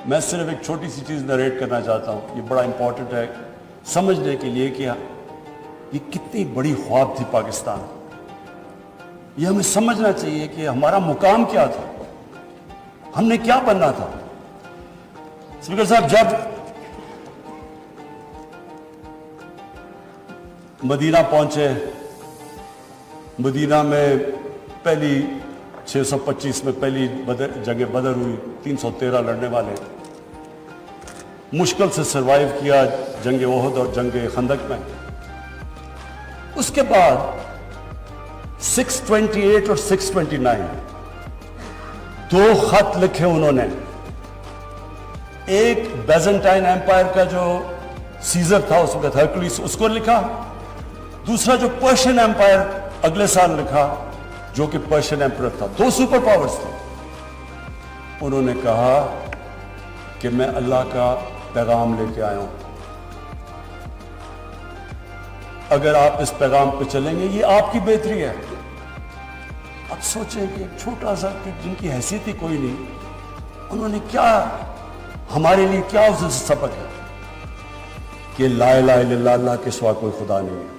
میں صرف ایک چھوٹی سی چیز نریٹ کرنا چاہتا ہوں, یہ بڑا امپورٹنٹ ہے سمجھنے کے لیے کہ یہ کتنی بڑی خواب تھی پاکستان. یہ ہمیں سمجھنا چاہیے کہ ہمارا مقام کیا تھا, ہم نے کیا بننا تھا. اسپیکر صاحب, جب مدینہ پہنچے, مدینہ میں پہلی 625 میں پہلی جنگ بدر ہوئی, 313 لڑنے والے, مشکل سے سروائیو کیا جنگ احد اور جنگ خندق میں. اس کے بعد 628 اور 629 دو خط لکھے انہوں نے. ایک بیزنٹائن ایمپائر کا جو سیزر تھا اس وقت ہرکلیس, اس کو لکھا. دوسرا جو پرشین ایمپائر اگلے سال لکھا, جو کہ پرشین ایمپرر تھا. دو سپر پاورز تھے. انہوں نے کہا کہ میں اللہ کا پیغام لے کے آیا ہوں, اگر آپ اس پیغام پہ چلیں گے یہ آپ کی بہتری ہے. اب سوچیں کہ ایک چھوٹا سا جن کی حیثیت ہی کوئی نہیں, انہوں نے کیا ہمارے لیے کیا اس سے سبق ہے کہ لا الہ الا اللہ, اللہ کے سوا کوئی خدا نہیں ہے.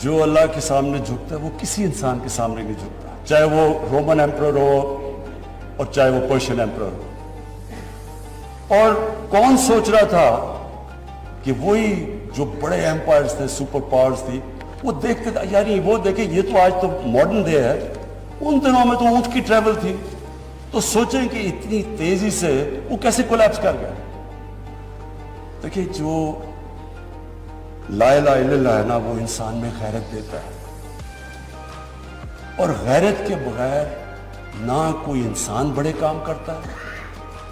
جو اللہ کے سامنے جھکتا ہے وہ کسی انسان کے سامنے نہیں جھکتا, چاہے وہ رومن ایمپرر ہو اور چاہے وہ پرشین ایمپرر ہو. اور کون سوچ رہا تھا کہ وہی جو بڑے ایمپائرز تھے, سپر پاورز تھی, وہ دیکھتے تھے یعنی وہ دیکھیں یہ تو آج تو ماڈرن ڈے ہے, ان دنوں میں تو اونٹ کی ٹریول تھی. تو سوچیں کہ اتنی تیزی سے وہ کیسے کولیپس کر گئے. دیکھیں جو لا الہ الا اللہ ہے نا, وہ انسان میں غیرت دیتا ہے, اور غیرت کے بغیر نہ کوئی انسان بڑے کام کرتا ہے,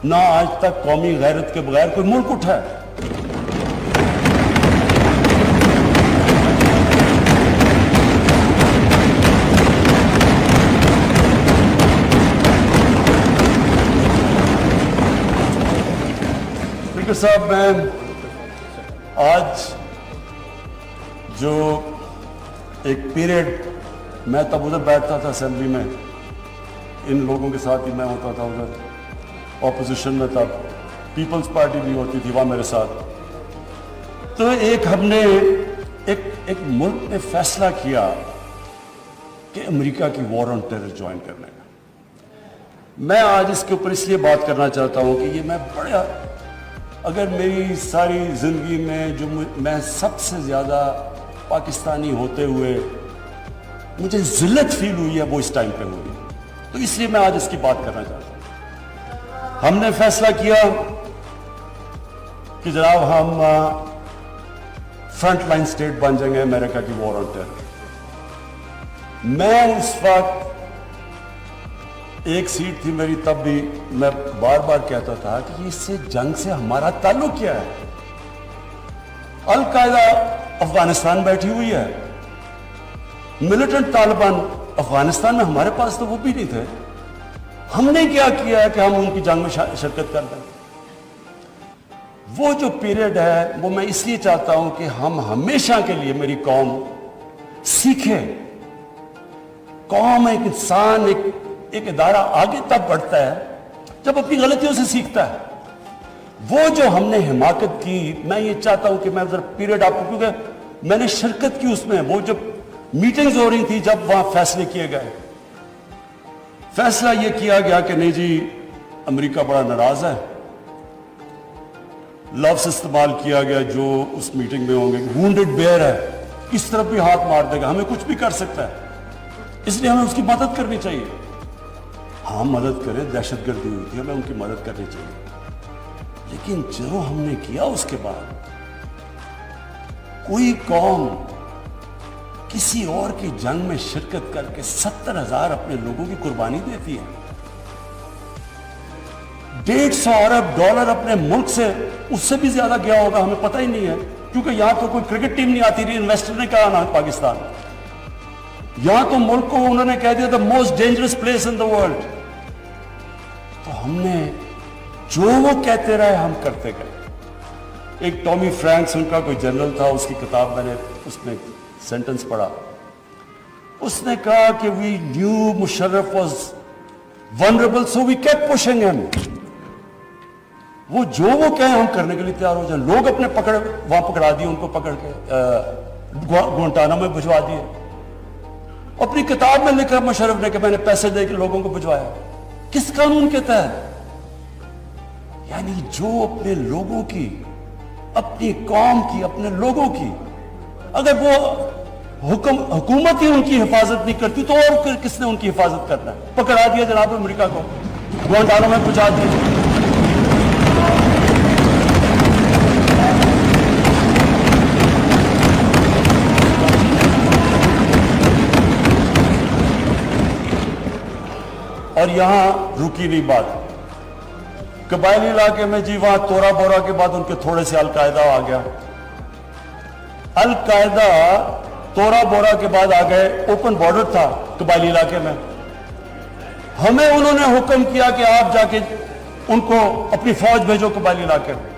نہ آج تک قومی غیرت کے بغیر کوئی ملک اٹھا ہے. اسپیکر صاحب, میں آج جو ایک پیریڈ, میں تب ادھر بیٹھتا تھا اسمبلی میں, ان لوگوں کے ساتھ ہی میں ہوتا تھا ادھر, اپوزیشن میں تب پیپلز پارٹی بھی ہوتی تھی وہاں میرے ساتھ. تو ایک ہم نے ایک ملک نے فیصلہ کیا کہ امریکہ کی وار آن ٹیرر جوائن کرنے کا. میں آج اس کے اوپر اس لیے بات کرنا چاہتا ہوں کہ یہ میں بڑا, اگر میری ساری زندگی میں جو میں سب سے زیادہ پاکستانی ہوتے ہوئے مجھے ذلت فیل ہوئی ہے وہ اس ٹائم پہ ہوئی, تو اس لیے میں آج اس کی بات کرنا چاہتا ہوں. ہم نے فیصلہ کیا کہ جناب ہم فرنٹ لائن سٹیٹ بن جائیں گے امریکہ کی وار آن ٹیرر. میں اس وقت ایک سیٹ تھی میری, تب بھی میں بار بار کہتا تھا کہ اس سے جنگ سے ہمارا تعلق کیا ہے. القاعدہ افغانستان بیٹھی ہوئی ہے, ملیٹنٹ طالبان افغانستان میں, ہمارے پاس تو وہ بھی نہیں تھے. ہم نے کیا کیا ہے کہ ہم ان کی جنگ میں شرکت کر دیں. وہ جو پیریڈ ہے وہ میں اس لیے چاہتا ہوں کہ ہم ہمیشہ کے لیے, میری قوم سیکھے. قوم, ایک انسان, ایک ادارہ آگے تب بڑھتا ہے جب اپنی غلطیوں سے سیکھتا ہے. وہ جو ہم نے حماقت کی, میں یہ چاہتا ہوں کہ میں ذرا پیریڈ آپ کو, کیونکہ میں نے شرکت کی اس میں, وہ جب میٹنگز ہو رہی تھی جب وہاں فیصلے کیے گئے, فیصلہ یہ کیا گیا کہ نہیں جی امریکہ بڑا ناراض ہے. لفظ استعمال کیا گیا جو اس میٹنگ میں ہوں گے, وونڈڈ بیئر ہے, کس طرف بھی ہاتھ مار دے گا, ہمیں کچھ بھی کر سکتا ہے, اس لیے ہمیں اس کی مدد کرنی چاہیے. ہاں مدد کریں, دہشت گردی ہوئی تھی, ہمیں ان کی مدد کرنی چاہیے. لیکن جو ہم نے کیا اس کے بعد, کوئی قوم کسی اور کی جنگ میں شرکت کر کے 70,000 اپنے لوگوں کی قربانی دیتی ہے. 150 ارب ڈالر اپنے ملک سے, اس سے بھی زیادہ گیا ہوگا, ہمیں پتہ ہی نہیں ہے, کیونکہ یہاں تو کوئی کرکٹ ٹیم نہیں آتی رہی. انویسٹر نے کہا نا پاکستان, یہاں تو ملک کو انہوں نے کہہ دیا the most dangerous place in the world. تو ہم نے جو وہ کہتے رہے ہم کرتے گئے. ایک ٹامی فرینکس ان کا کوئی جنرل تھا, اس کی کتاب میں نے اس میں سینٹنس پڑھا, اس نے کہا کہ we knew Musharraf was vulnerable so we kept pushing him. وہ کہیں ہم کرنے کے لیے تیار ہو جائیں. لوگ اپنے وہاں پکڑا دیے, ان کو پکڑ کے گوانٹانامو میں بھجوا دیے. اپنی کتاب میں لکھا مشرف نے کہ میں نے پیسے دے کے لوگوں کو بھجوایا. کس قانون کے تحت؟ یعنی جو اپنے لوگوں کی, اپنی قوم کی, اپنے لوگوں کی, اگر وہ حکومت ہی ان کی حفاظت نہیں کرتی تو اور کس نے ان کی حفاظت کرنا ہے؟ پکڑا دیا جناب امریکہ کو, گوانٹانامو میں پہنچا دیا. اور یہاں رکی نہیں بات. قبائلی علاقے میں جی وہاں تورا بورا کے بعد ان کے تھوڑے سے القاعدہ آ گیا. القاعدہ تورا بورا کے بعد آ گئے. اوپن بارڈر تھا قبائلی علاقے میں. ہمیں انہوں نے حکم کیا کہ آپ جا کے ان کو اپنی فوج بھیجو قبائلی علاقے میں.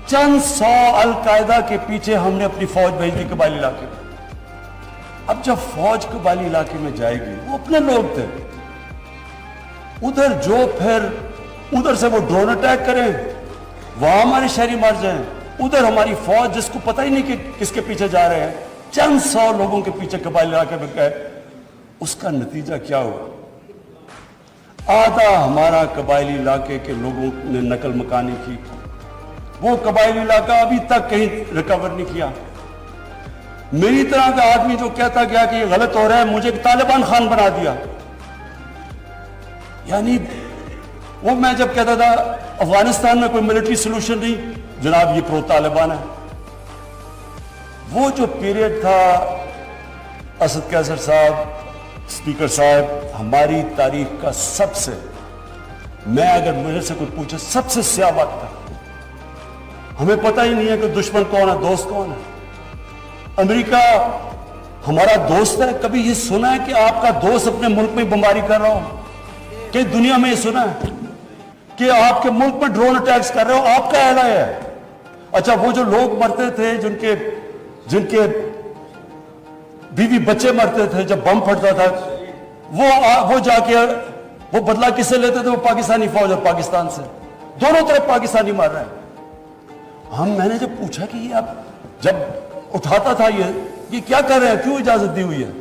چند سو القاعدہ کے پیچھے ہم نے اپنی فوج بھیج دی قبائلی علاقے میں. اب جب فوج قبائلی علاقے میں جائے گی, وہ اپنے لوگ تھے ادھر, جو پھر ادھر سے وہ ڈرون اٹیک کریں, وہاں ہمارے شہری مر جائیں, ادھر ہماری فوج جس کو پتہ ہی نہیں کہ کس کے پیچھے جا رہے ہیں, چند سو لوگوں کے پیچھے قبائلی علاقے میں گئے. اس کا نتیجہ کیا ہوا؟ آدھا ہمارا قبائلی علاقے کے لوگوں نے نقل مکانی کی. وہ قبائلی علاقہ ابھی تک کہیں ریکور نہیں کیا. میری طرح کا آدمی جو کہتا گیا کہ یہ غلط ہو رہا ہے, مجھے طالبان خان بنا دیا. یعنی وہ میں جب کہتا تھا افغانستان میں کوئی ملٹری سلوشن نہیں, جناب یہ پرو طالبان ہے. وہ جو پیریڈ تھا اسد قیصر صاحب, اسپیکر صاحب, ہماری تاریخ کا سب سے, میں اگر میرے سے کوئی پوچھے, سب سے سیاہ وقت تھا. ہمیں پتہ ہی نہیں ہے کہ دشمن کون ہے, دوست کون ہے. امریکہ ہمارا دوست ہے. کبھی یہ سنا ہے کہ آپ کا دوست اپنے ملک میں بمباری کر رہا ہو؟ کہ دنیا میں یہ سنا ہے کہ آپ کے ملک میں ڈرون اٹیکس کر رہے ہو؟ آپ کا اعلان ہے. اچھا, وہ جو لوگ مرتے تھے, جن کے بیوی بچے مرتے تھے جب بم پھٹتا تھا, وہ جا کے وہ بدلہ کس سے لیتے تھے؟ وہ پاکستانی فوج اور پاکستان سے. دونوں طرف پاکستانی مر رہے ہیں. میں نے جب پوچھا کہ یہ آپ جب اٹھاتا تھا یہ کیا کر رہے ہیں, کیوں اجازت دی ہوئی ہے؟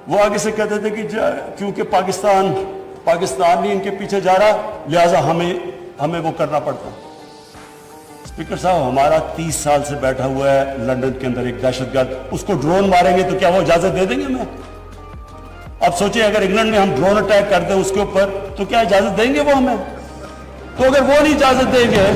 وہ آگے سے کہتے تھے کہ کیونکہ پاکستان نہیں ان کے پیچھے جا رہا, لہٰذا ہمیں وہ کرنا پڑتا. اسپیکر صاحب, ہمارا 30 سال سے بیٹھا ہوا ہے لندن کے اندر ایک دہشت گرد, اس کو ڈرون ماریں گے تو کیا وہ اجازت دے دیں گے ہمیں؟ اب سوچیں اگر انگلینڈ میں ہم ڈرون اٹیک کر دیں اس کے اوپر تو کیا اجازت دیں گے وہ ہمیں؟ تو اگر وہ نہیں اجازت دیں گے,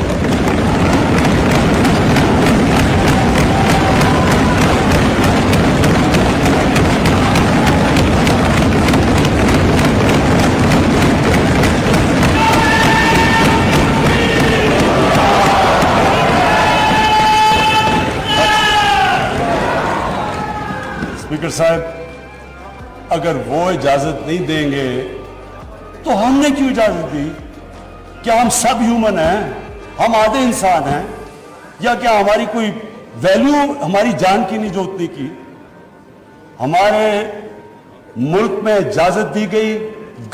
اسپیکر صاحب اگر وہ اجازت نہیں دیں گے تو ہم نے کیوں اجازت دی؟ کیا ہم سب ہیومن ہیں؟ ہم آدھے انسان ہیں؟ یا کیا ہماری کوئی ویلیو ہماری جان کی نہیں جو اتنی کی؟ ہمارے ملک میں اجازت دی گئی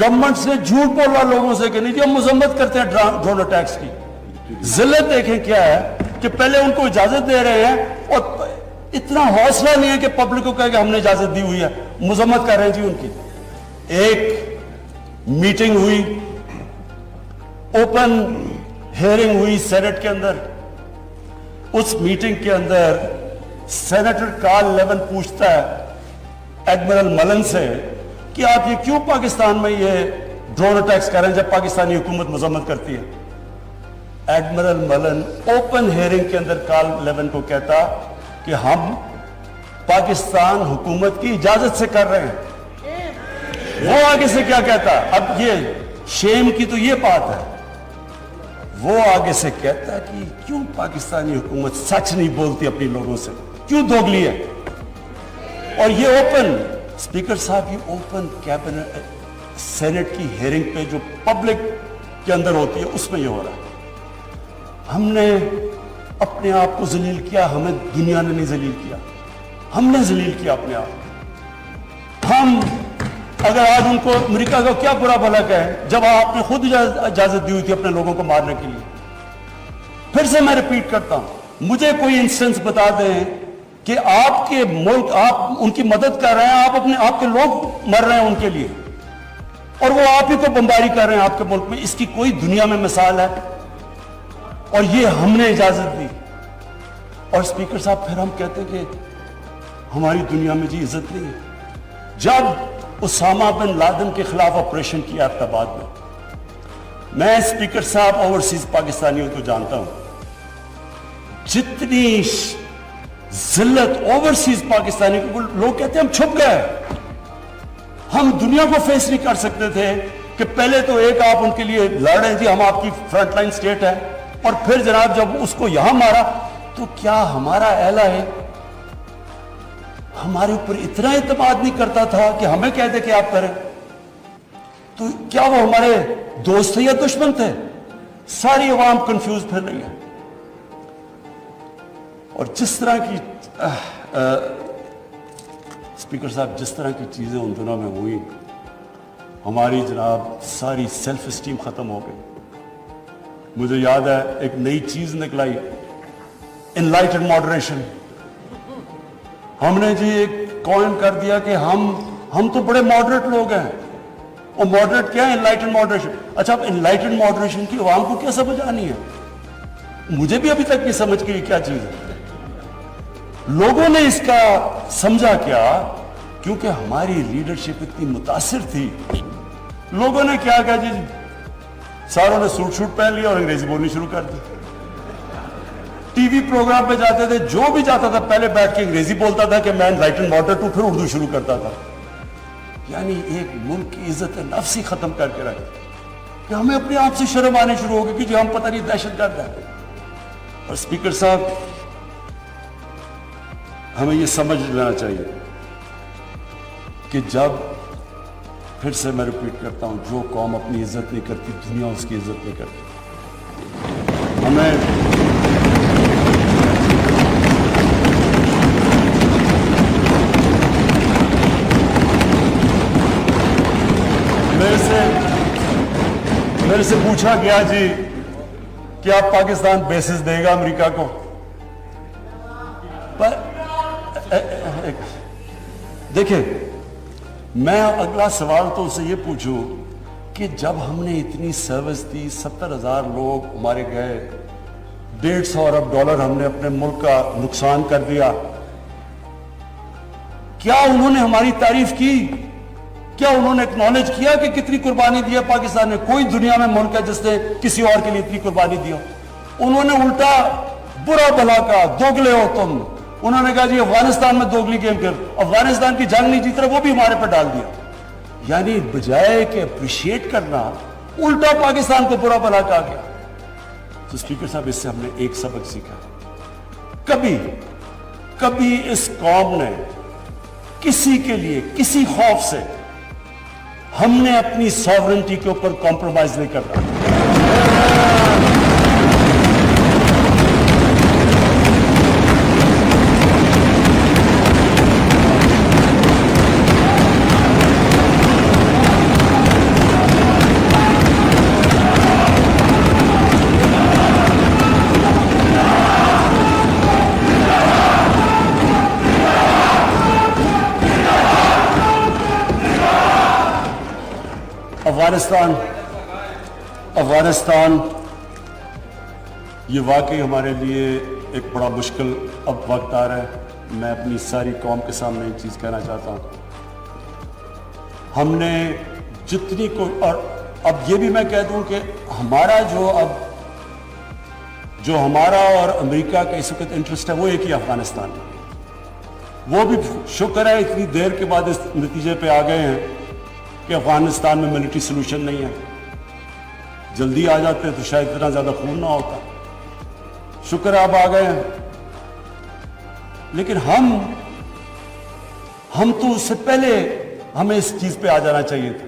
گورنمنٹ سے جھوٹ بولنا لوگوں سے کہ نہیں جی ہم مذمت کرتے ہیں ڈرون اٹیکس کی. ذلت دیکھیں کیا ہے کہ پہلے ان کو اجازت دے رہے ہیں اور اتنا حوصلہ نہیں ہے کہ پبلک کو کہے کہ ہم نے اجازت دی ہوئی ہے, مذمت کر رہے ہیں جی ان کی. ایک میٹنگ ہوئی, اوپن ہیئرنگ ہوئی سینٹ کے اندر. اس میٹنگ کے اندر سینیٹر کارل لیون پوچھتا ہے ایڈمرل ملن سے کہ آپ یہ کیوں پاکستان میں یہ ڈرون اٹیکس کر رہے ہیں جب پاکستانی حکومت مذمت کرتی ہے؟ ایڈمرل ملن اوپن ہیئرنگ کے اندر کارل لیون کو کہتا کہ ہم پاکستان حکومت کی اجازت سے کر رہے ہیں. وہ آگے سے کیا کہتا؟ اب یہ شیم کی تو یہ بات ہے, وہ آگے سے کہتا ہے کہ کیوں پاکستانی حکومت سچ نہیں بولتی اپنی لوگوں سے, کیوں دوگلی ہے؟ اور یہ اوپن, اسپیکر صاحب یہ اوپن کیبنٹ سینٹ کی ہیئرنگ پہ جو پبلک کے اندر ہوتی ہے اس میں یہ ہو رہا ہے. ہم نے اپنے آپ کو ذلیل کیا, ہمیں دنیا نے نہیں ذلیل کیا, ہم نے ذلیل کیا اپنے آپ. ہم اگر آج ان کو امریکہ کا کیا برا بھلا کہے جب آپ نے خود اجازت دی ہوئی تھی اپنے لوگوں کو مارنے کے لیے. پھر سے میں ریپیٹ کرتا ہوں, مجھے کوئی انسٹنس بتا دیں کہ آپ کے ملک, آپ ان کی مدد کر رہے ہیں, آپ کے لوگ مر رہے ہیں ان کے لیے, اور وہ آپ ہی کو بمباری کر رہے ہیں آپ کے ملک میں. اس کی کوئی دنیا میں مثال ہے؟ اور یہ ہم نے اجازت دی. اور اسپیکر صاحب پھر ہم کہتے ہیں کہ ہماری دنیا میں جی عزت نہیں ہے. جب اسامہ بن لادن کے خلاف آپریشن کیا ابتاباد میں اسپیکر صاحب اوورسیز پاکستانیوں کو جانتا ہوں, جتنی ذلت اوورسیز پاکستانیوں کو, لوگ کہتے ہیں ہم چھپ گئے, ہم دنیا کو فیس نہیں کر سکتے تھے کہ پہلے تو ایک آپ ان کے لیے لڑ رہے تھے, ہم آپ کی فرنٹ لائن سٹیٹ ہے, اور پھر جناب جب اس کو یہاں مارا تو کیا ہمارا اہلا ہے ہمارے اوپر اتنا اعتماد نہیں کرتا تھا کہ ہمیں کہہ دے کہ آپ کریں؟ تو کیا وہ ہمارے دوست تھے یا دشمن تھے؟ ساری عوام کنفیوز پھر رہی ہے. اور جس طرح کی اسپیکر صاحب جس طرح کی چیزیں ان دنوں میں ہوئی, ہماری جناب ساری سیلف اسٹیم ختم ہو گئی. مجھے یاد ہے ایک نئی چیز نکلائی, انلائٹنڈ ماڈریشن. ہم نے جی ایک کوئن کر دیا کہ ہم تو بڑے ماڈریٹ لوگ ہیں. اور ماڈریٹ کیا ہے؟ Enlightened moderation. اچھا, اب انلائٹنڈ ماڈریشن کی عوام کو کیا سمجھ آنی ہے؟ مجھے بھی ابھی تک نہیں سمجھ کے کیا چیز ہے. لوگوں نے اس کا سمجھا کیا؟ کیونکہ ہماری لیڈرشپ اتنی متاثر تھی. لوگوں نے کیا کہا, جی ساروں نے سوٹ شوٹ پہن لیا اور انگریزی بولنی شروع کر دی. ٹی وی پروگرام پہ جاتے تھے, جو بھی جاتا تھا پہلے بیٹھ کے انگریزی بولتا تھا کہ میں انلائٹنڈ ماڈریٹ ہوں, پھر اردو شروع کرتا تھا. یعنی ایک ملک کی عزت نفس ہی ختم کر کے رکھ کہ ہمیں اپنے آپ سے شرم آنے شروع ہو گئی کہ جی ہم پتہ نہیں دہشت گرد ہیں. اور اسپیکر صاحب ہمیں یہ سمجھ لینا چاہیے کہ جب, پھر سے میں ریپیٹ کرتا ہوں, جو قوم اپنی عزت نہیں کرتی دنیا اس کی عزت نہیں کرتی. ہمیں میرے سے پوچھا گیا جی کہ آپ پاکستان بیسز دے گا امریکہ کو. پر دیکھیں, میں اگلا سوال تو اسے یہ پوچھوں کہ جب ہم نے اتنی سروس دی, 70,000 لوگ ہمارے گئے, $150 ارب ہم نے اپنے ملک کا نقصان کر دیا, کیا انہوں نے ہماری تعریف کی؟ کیا انہوں نے اکنالج کیا کہ کتنی قربانی دیا پاکستان نے؟ کوئی دنیا میں ملک ہے جس نے کسی اور کے لیے اتنی قربانی دی ہو؟ انہوں نے الٹا برا بھلا کہا, دوگلے ہو تم. انہوں نے کہا جی افغانستان میں دوگلی گیم کر, افغانستان کی جنگ نہیں جیت رہا, وہ بھی ہمارے پر ڈال دیا. یعنی بجائے کہ اپریشیٹ کرنا, الٹا پاکستان کو برا بھلا کہا گیا. تو اسپیکر صاحب اس سے ہم نے ایک سبق سیکھا, کبھی اس قوم نے کسی کے لیے کسی خوف سے ہم نے اپنی ساورنٹی کے اوپر کمپرومائز نہیں کرنا. افغانستان یہ واقعی ہمارے لیے ایک بڑا مشکل اب وقت آ رہا ہے. میں اپنی ساری قوم کے سامنے ایک چیز کہنا چاہتا ہوں, ہم نے جتنی اور اب یہ بھی میں کہہ دوں کہ ہمارا جو ہمارا اور امریکہ کا اس وقت انٹرسٹ ہے وہ ایک ہی افغانستان ہے. وہ بھی شکر ہے اتنی دیر کے بعد اس نتیجے پہ آ گئے ہیں کہ افغانستان میں ملٹری سلوشن نہیں ہے. جلدی آ جاتے تو شاید اتنا زیادہ خون نہ ہوتا. شکر ہے اب آ گئے ہیں. لیکن ہم تو اس سے پہلے ہمیں اس چیز پہ آ جانا چاہیے تھا,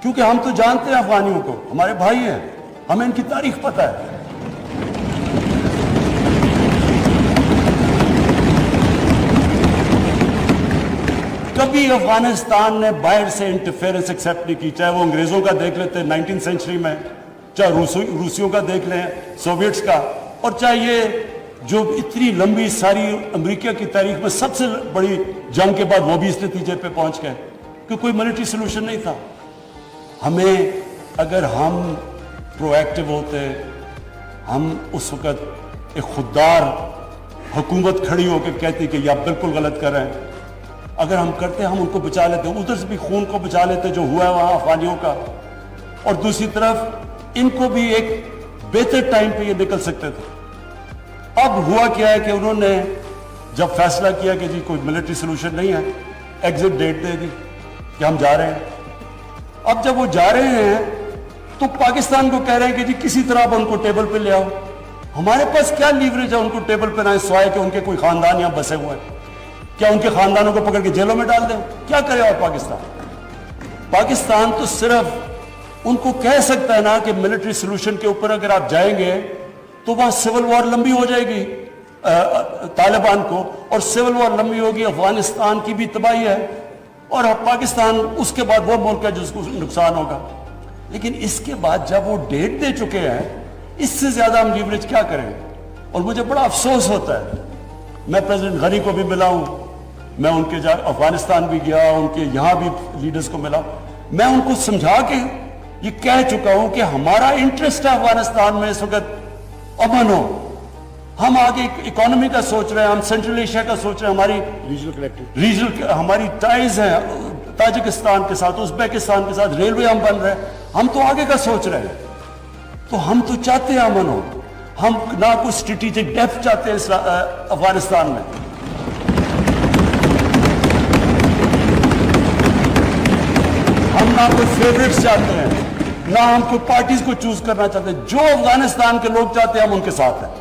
کیونکہ ہم تو جانتے ہیں افغانیوں کو, ہمارے بھائی ہیں, ہمیں ان کی تاریخ پتہ ہے. کبھی افغانستان نے باہر سے انٹرفیئرنس ایکسیپٹ نہیں کی, چاہے وہ انگریزوں کا دیکھ لیتے 19 سینچری میں, چاہے روسیوں کا دیکھ لیں, سوویٹس کا, اور چاہے یہ جو اتنی لمبی ساری امریکہ کی تاریخ میں سب سے بڑی جنگ کے بعد وہ بھی اس نتیجے پہ پہنچ گئے کہ کوئی ملٹری سلوشن نہیں تھا. ہمیں اگر ہم پرو ایکٹیو ہوتے, ہم اس وقت ایک خوددار حکومت کھڑی ہو کے کہتی کہ یہ آپ بالکل غلط کر رہے ہیں, اگر ہم کرتے ہم ان کو بچا لیتے, ادھر سے بھی خون کو بچا لیتے جو ہوا ہے وہاں افغانیوں کا, اور دوسری طرف ان کو بھی ایک بہتر ٹائم پہ یہ نکل سکتے تھے. اب ہوا کیا ہے کہ انہوں نے جب فیصلہ کیا کہ جی کوئی ملٹری سلوشن نہیں ہے, ایگزٹ ڈیٹ دے دی کہ ہم جا رہے ہیں. اب جب وہ جا رہے ہیں تو پاکستان کو کہہ رہے ہیں کہ جی کسی طرح اب ان کو ٹیبل پہ لے آؤ. ہمارے پاس کیا لیوریج ہے ان کو ٹیبل پہ نہ سوائے کہ ان کے کوئی خاندان یہاں بسے ہوئے ہیں؟ کیا ان کے خاندانوں کو پکڑ کے جیلوں میں ڈال دیں؟ کیا کرے اور پاکستان تو صرف ان کو کہہ سکتا ہے نا کہ ملٹری سلوشن کے اوپر اگر آپ جائیں گے تو وہاں سول وار لمبی ہو جائے گی طالبان کو, اور سول وار لمبی ہوگی, افغانستان کی بھی تباہی ہے, اور پاکستان اس کے بعد وہ ملک ہے جس کو نقصان ہوگا. لیکن اس کے بعد جب وہ ڈیٹ دے چکے ہیں, اس سے زیادہ ہم لیوریج کیا کریں گے؟ اور مجھے بڑا افسوس ہوتا ہے, میں پریزیڈنٹ غنی کو بھی ملا ہوں, میں ان کے افغانستان بھی گیا, ان کے یہاں بھی لیڈرز کو ملا, میں ان کو سمجھا کے یہ کہہ چکا ہوں کہ ہمارا انٹرسٹ ہے افغانستان میں اس وقت امن ہو. ہم آگے اکانومی کا سوچ رہے ہیں, ہم سینٹرل ایشیا کا سوچ رہے ہیں, ہماری ریجنل ہماری ٹائز ہیں تاجکستان کے ساتھ, ازبیکستان کے ساتھ, ریلوے ہم بن رہے ہیں, ہم تو آگے کا سوچ رہے ہیں. تو ہم تو چاہتے ہیں امن ہو, ہم نہ کوئی اسٹریٹجک ڈیپتھ چاہتے ہیں افغانستان میں. ہم نہ کوئی فیوریٹس چاہتے ہیں, نہ ہم کوئی پارٹیز کو چوز کرنا چاہتے ہیں. جو افغانستان کے لوگ چاہتے ہیں ہم ان کے ساتھ ہیں.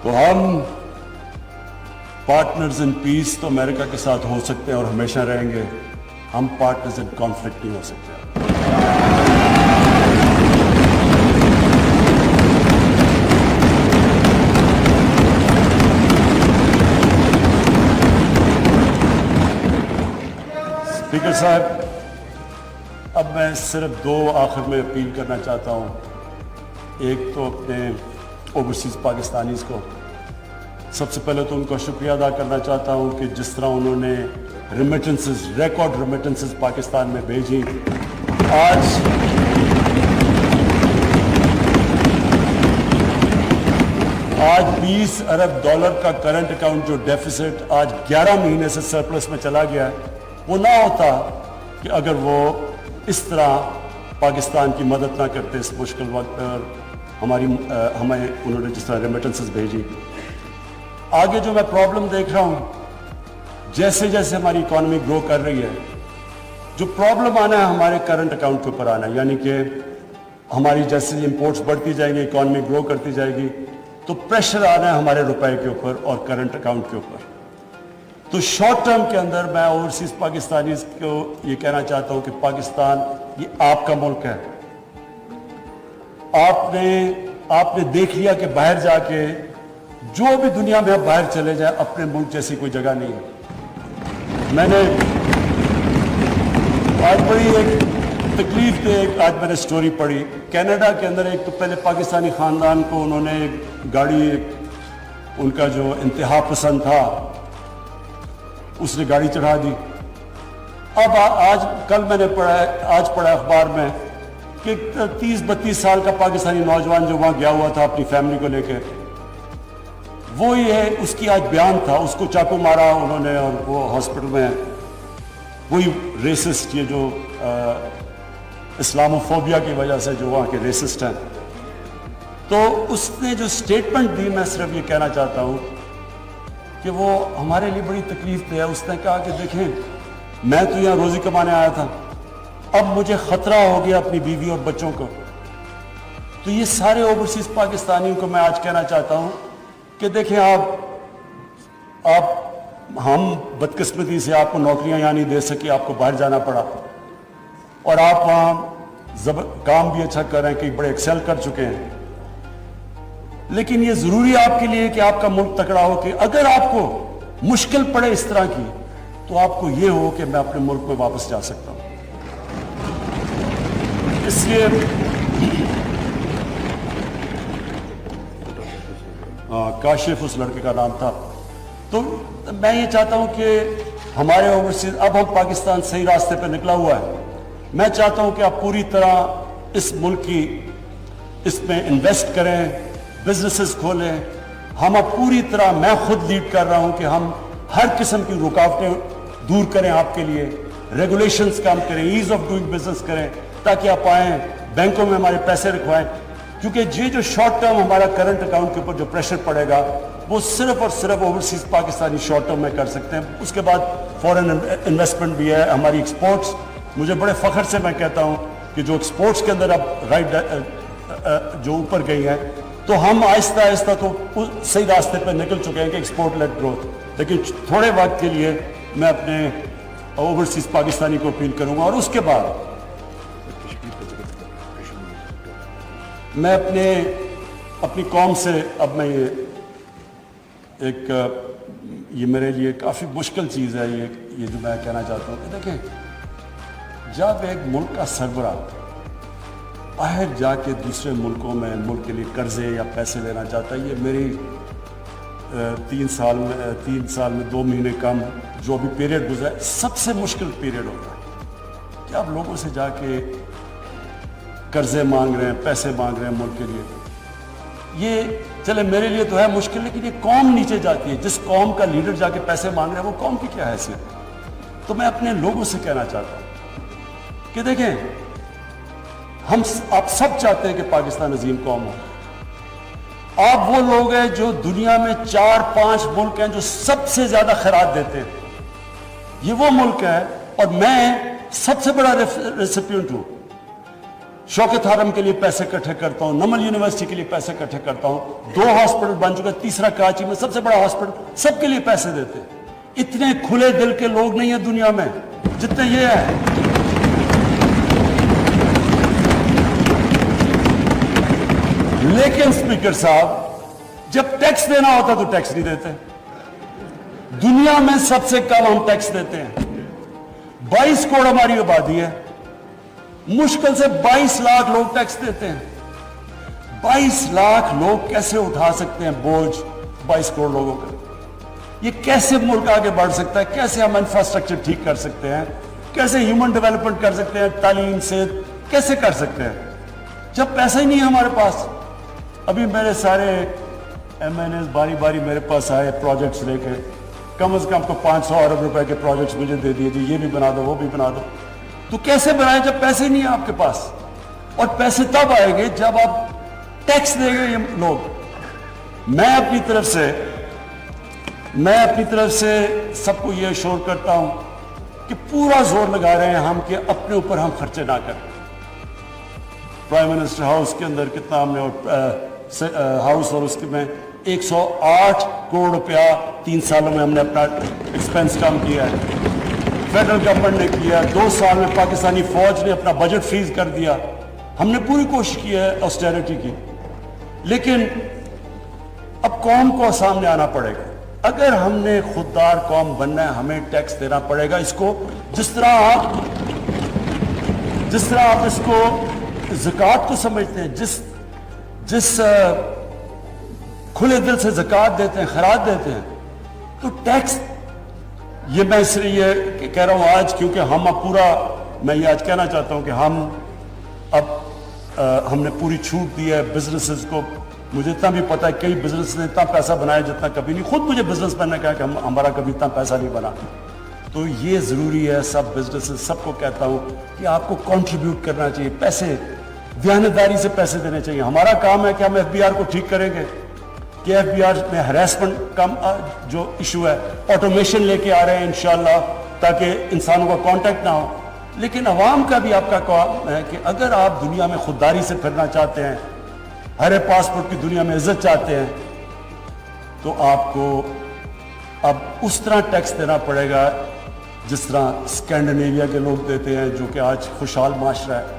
تو ہم پارٹنرز ان پیس تو امریکہ کے ساتھ ہو سکتے ہیں اور ہمیشہ رہیں گے, ہم پارٹنرز ان کانفلکٹ نہیں ہو سکتے. اسپیکر صاحب, اب میں صرف دو آخر میں اپیل کرنا چاہتا ہوں. ایک تو اپنے اوورسیز پاکستانیز کو, سب سے پہلے تو ان کا شکریہ ادا کرنا چاہتا ہوں کہ جس طرح انہوں نے ریمیٹنسز, ریکارڈ ریمیٹنسز پاکستان میں بھیجی. آج $20 ارب کا کرنٹ اکاؤنٹ جو ڈیفیسٹ آج 11 مہینے سے سرپلس میں چلا گیا ہے, وہ نہ ہوتا کہ اگر وہ اس طرح پاکستان کی مدد نہ کرتے اس مشکل وقت پر. ہمیں انہوں نے جس طرح ریمیٹنسز بھیجی. آگے جو میں پرابلم دیکھ رہا ہوں, جیسے جیسے ہماری اکانومی گرو کر رہی ہے, جو پرابلم آنا ہے ہمارے کرنٹ اکاؤنٹ کے اوپر آنا ہے. یعنی کہ ہماری جیسے امپورٹس بڑھتی جائیں گی, اکانومی گرو کرتی جائے گی, تو پریشر آنا ہے ہمارے روپے کے اوپر اور کرنٹ اکاؤنٹ کے اوپر. تو شارٹ ٹرم کے اندر میں اوورسیز پاکستانیز کو یہ کہنا چاہتا ہوں کہ پاکستان یہ آپ کا ملک ہے. آپ نے دیکھ لیا کہ باہر جا کے جو بھی دنیا میں آپ باہر چلے جائیں, اپنے ملک جیسی کوئی جگہ نہیں ہے. میں نے آج بڑی ایک تکلیف دے آج میں نے سٹوری پڑھی. کینیڈا کے اندر ایک تو پہلے پاکستانی خاندان کو انہوں نے ایک گاڑی, ان کا جو انتہا پسند تھا اس نے گاڑی چڑھا دی. اب کل میں نے پڑھا اخبار میں کہ 30-32 سال کا پاکستانی نوجوان جو وہاں گیا ہوا تھا اپنی فیملی کو لے کے, وہ یہ اس کی آج بیان تھا, اس کو چاقو مارا انہوں نے اور وہ ہاسپٹل میں. وہی ریسسٹ, یہ جو اسلاموفوبیا کی وجہ سے جو وہاں کے ریسسٹ ہیں. تو اس نے جو سٹیٹمنٹ دی, میں صرف یہ کہنا چاہتا ہوں کہ وہ ہمارے لیے بڑی تکلیف دہ ہے. اس نے کہا کہ دیکھیں, میں تو یہاں روزی کمانے آیا تھا, اب مجھے خطرہ ہو گیا اپنی بیوی اور بچوں کو. تو یہ سارے اوورسیز پاکستانیوں کو میں آج کہنا چاہتا ہوں کہ دیکھیں, ہم بدقسمتی سے آپ کو نوکریاں یہاں نہیں دے سکے, آپ کو باہر جانا پڑا, اور آپ وہاں کام بھی اچھا کر رہے ہیں, کئی بڑے ایکسل کر چکے ہیں, لیکن یہ ضروری ہے آپ کے لیے کہ آپ کا ملک تکڑا ہو, کہ اگر آپ کو مشکل پڑے اس طرح کی تو آپ کو یہ ہو کہ میں اپنے ملک میں واپس جا سکتا ہوں. اس لیے کاشف اس لڑکے کا نام تھا. تو میں یہ چاہتا ہوں کہ ہمارے اوورسیز, اب ہم پاکستان صحیح راستے پہ نکلا ہوا ہے, میں چاہتا ہوں کہ آپ پوری طرح اس ملک کی اس میں انویسٹ کریں, بزنسز کھولیں. ہم اب پوری طرح, میں خود لیڈ کر رہا ہوں کہ ہم ہر قسم کی رکاوٹیں دور کریں آپ کے لیے, ریگولیشنز کام کریں, ایز آف ڈوئنگ بزنس کریں, تاکہ آپ آئیں بینکوں میں ہمارے پیسے رکھوائیں. کیونکہ یہ جو شارٹ ٹرم ہمارا کرنٹ اکاؤنٹ کے اوپر جو پریشر پڑے گا وہ صرف اور صرف اوورسیز پاکستانی شارٹ ٹرم میں کر سکتے ہیں. اس کے بعد فورن انویسٹمنٹ بھی ہے, ہماری ایکسپورٹس. مجھے بڑے فخر سے میں کہتا ہوں کہ جو ایکسپورٹس کے اندر اب رائٹ جو اوپر گئی ہیں, تو ہم آہستہ آہستہ تو صحیح راستے پہ نکل چکے ہیں کہ ایکسپورٹ لیڈ گروتھ. لیکن تھوڑے وقت کے لیے میں اپنے اوورسیز پاکستانی کو اپیل کروں گا, اور اس کے بعد میں اپنی قوم سے, اب میں یہ میرے لیے کافی مشکل چیز ہے یہ جو میں کہنا چاہتا ہوں کہ دیکھیں, جب ایک ملک کا سربراہ باہر جا کے دوسرے ملکوں میں ملک کے لیے قرضے یا پیسے لینا چاہتا ہے, یہ میری 3 سال میں 2 مہینے کم جو بھی پیریڈ گزرا ہے, سب سے مشکل پیریڈ ہوتا ہے کہ آپ لوگوں سے جا کے قرضے مانگ رہے ہیں, پیسے مانگ رہے ہیں ملک کے لیے. یہ چلے میرے لیے تو ہے مشکل, لیکن یہ قوم نیچے جاتی ہے. جس قوم کا لیڈر جا کے پیسے مانگ رہے ہیں وہ قوم کی کیا حیثیت. تو میں اپنے لوگوں سے کہنا چاہتا ہوں کہ دیکھیں, آپ سب چاہتے ہیں کہ پاکستان عظیم قوم ہو. آپ وہ لوگ ہیں جو دنیا میں 4-5 ملک ہیں جو سب سے زیادہ خیرات دیتے ہیں. یہ وہ ملک ہے, اور میں سب سے بڑا ریسیپینٹ ہوں. شوکت حرم کے لیے پیسے اکٹھے کرتا ہوں, نمل یونیورسٹی کے لیے پیسے اکٹھے کرتا ہوں, 2 ہاسپٹل بن چکے, تیسرا کراچی میں سب سے بڑا ہاسپٹل, سب کے لیے پیسے دیتے ہیں. اتنے کھلے دل کے لوگ نہیں ہیں دنیا میں جتنے یہ ہیں. لیکن اسپیکر صاحب, جب ٹیکس دینا ہوتا تو ٹیکس نہیں دیتے. دنیا میں سب سے کم ہم ٹیکس دیتے ہیں. 22 کروڑ ہماری آبادی ہے, مشکل سے 22 لاکھ لوگ ٹیکس دیتے ہیں. 22 لاکھ لوگ کیسے اٹھا سکتے ہیں بوجھ 22 کروڑ لوگوں کا؟ یہ کیسے ملک آگے بڑھ سکتا ہے؟ کیسے ہم انفراسٹرکچر ٹھیک کر سکتے ہیں؟ کیسے ہیومن ڈیولپمنٹ کر سکتے ہیں؟ تعلیم سے کیسے کر سکتے ہیں جب پیسہ ہی نہیں ہے ہمارے پاس؟ ابھی میرے سارے ایم این ایز باری باری میرے پاس آئے پروجیکٹس لے کے, کم از کم کو 500 ارب روپے کے پروجیکٹس مجھے دے دیے, جی یہ بھی بنا دو وہ بھی بنا دو. تو کیسے بنائیں جب پیسے نہیں ہیں آپ کے پاس؟ اور پیسے تب آئیں گے جب آپ ٹیکس دیں گے یہ لوگ. میں اپنی طرف سے سب کو یہ اشور کرتا ہوں کہ پورا زور لگا رہے ہیں ہم کہ اپنے اوپر ہم خرچے نہ کریں. پرائم منسٹر ہاؤس کے اندر کتنا ہم نے ہاؤس اور اس کے میں 108 کروڑ روپیہ 3 سالوں میں ہم نے اپنا ایکسپینس کم کیا ہے. فیڈرل گورنمنٹ نے کیا, 2 سال میں پاکستانی فوج نے اپنا بجٹ فریز کر دیا. ہم نے پوری کوشش کی ہے آسٹیرٹی کی, لیکن اب قوم کو سامنے آنا پڑے گا. اگر ہم نے خوددار قوم بننا ہے ہمیں ٹیکس دینا پڑے گا. اس کو جس طرح آپ اس کو زکوٰۃ کو سمجھتے ہیں, جس کھلے دل سے زکوٰۃ دیتے ہیں, خیرات دیتے ہیں, تو ٹیکس یہ میں اس لیے یہ کہہ رہا ہوں آج, کیونکہ ہم اب پورا, میں یہ آج کہنا چاہتا ہوں کہ ہم نے پوری چھوٹ دی ہے بزنسز کو. مجھے اتنا بھی پتا ہے کئی بزنس نے اتنا پیسہ بنایا جتنا کبھی نہیں. خود مجھے بزنس مین نے کہا کہ ہمارا کبھی اتنا پیسہ نہیں بنا. تو یہ ضروری ہے, سب بزنسز سب کو کہتا ہوں کہ آپ کو کنٹریبیوٹ کرنا چاہیے. پیسے دیانتداری سے پیسے دینے چاہیے. ہمارا کام ہے کہ ہم ایف بی آر کو ٹھیک کریں گے کہ ایف بی آر میں ہراسمنٹ کم جو ایشو ہے آٹومیشن لے کے آ رہے ہیں انشاءاللہ, تاکہ انسانوں کا کانٹیکٹ نہ ہو. لیکن عوام کا بھی آپ کا کام ہے کہ اگر آپ دنیا میں خودداری سے پھرنا چاہتے ہیں, ہر پاسپورٹ کی دنیا میں عزت چاہتے ہیں, تو آپ کو اب اس طرح ٹیکس دینا پڑے گا جس طرح اسکینڈینیویا کے لوگ دیتے ہیں, جو کہ آج خوشحال معاشرہ ہے.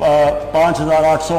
5,800